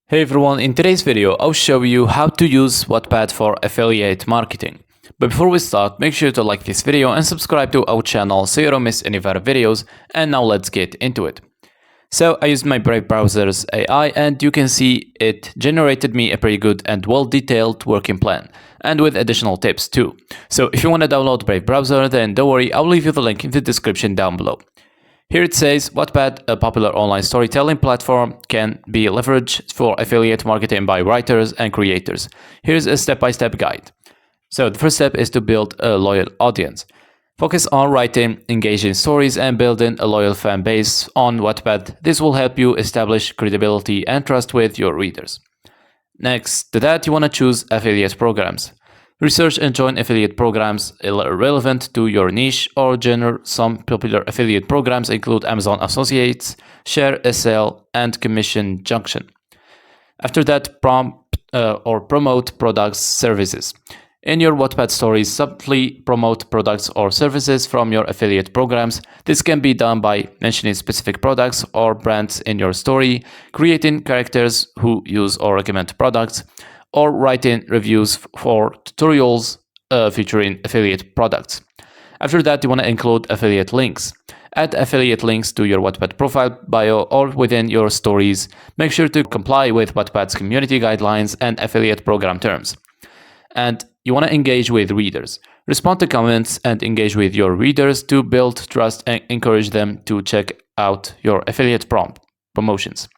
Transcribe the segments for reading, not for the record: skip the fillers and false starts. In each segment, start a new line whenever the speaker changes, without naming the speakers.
Hey everyone, in today's video I'll show you how to use Wattpad for affiliate marketing. But before we start, make sure to like this video and subscribe to our channel so you don't miss any of our videos, and now let's get into it. So I used my Brave browser's AI and you can see it generated me a pretty good and well-detailed working plan, and with additional tips too. So if you want to download Brave browser, then don't worry, I'll leave you the link in the description down below. Here it says, Wattpad, a popular online storytelling platform, can be leveraged for affiliate marketing by writers and creators. Here's a step-by-step guide. So the first step is to build a loyal audience. Focus on writing engaging stories and building a loyal fan base on Wattpad. This will help you establish credibility and trust with your readers. Next to that, you want to choose affiliate programs. Research and join affiliate programs relevant to your niche or genre. Some popular affiliate programs include Amazon Associates, Share, SL, and Commission Junction. After that, promote products, services. In your Wattpad stories, subtly promote products or services from your affiliate programs. This can be done by mentioning specific products or brands in your story, creating characters who use or recommend products, or writing reviews for tutorials featuring affiliate products. After that, you want to include affiliate links. Add affiliate links to your Wattpad profile bio or within your stories. Make sure to comply with Wattpad's community guidelines and affiliate program terms. And you want to engage with readers. Respond to comments and engage with your readers to build trust and encourage them to check out your affiliate promotions.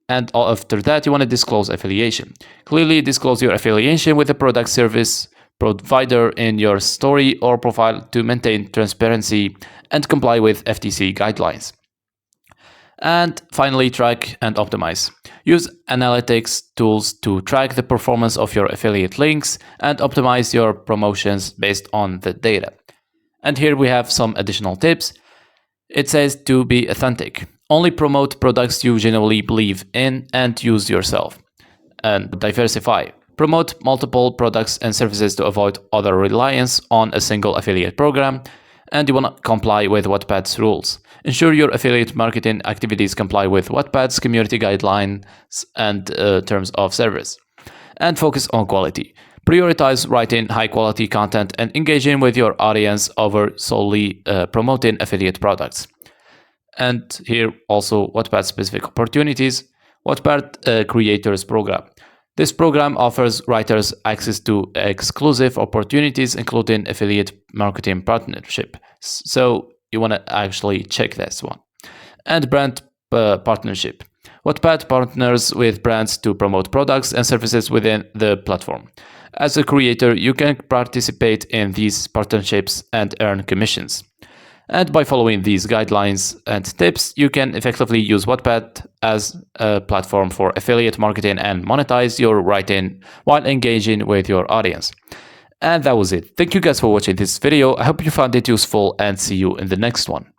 And after that, you want to disclose affiliation. Clearly disclose your affiliation with a product service provider in your story or profile to maintain transparency and comply with FTC guidelines. And finally, track and optimize. Use analytics tools to track the performance of your affiliate links and optimize your promotions based on the data. And here we have some additional tips. It says to be authentic. Only promote products you genuinely believe in and use yourself. And diversify. Promote multiple products and services to avoid other reliance on a single affiliate program. And you want to comply with Wattpad's rules. Ensure your affiliate marketing activities comply with Wattpad's community guidelines and terms of service. And focus on quality. Prioritize writing high-quality content and engaging with your audience over solely promoting affiliate products. And here also Wattpad specific opportunities. Wattpad Creators Program. This program offers writers access to exclusive opportunities, including affiliate marketing partnership. So you want to actually check this one. And brand partnership. Wattpad partners with brands to promote products and services within the platform. As a creator, you can participate in these partnerships and earn commissions. And by following these guidelines and tips, you can effectively use Wattpad as a platform for affiliate marketing and monetize your writing while engaging with your audience. And that was it. Thank you guys for watching this video. I hope you found it useful and see you in the next one.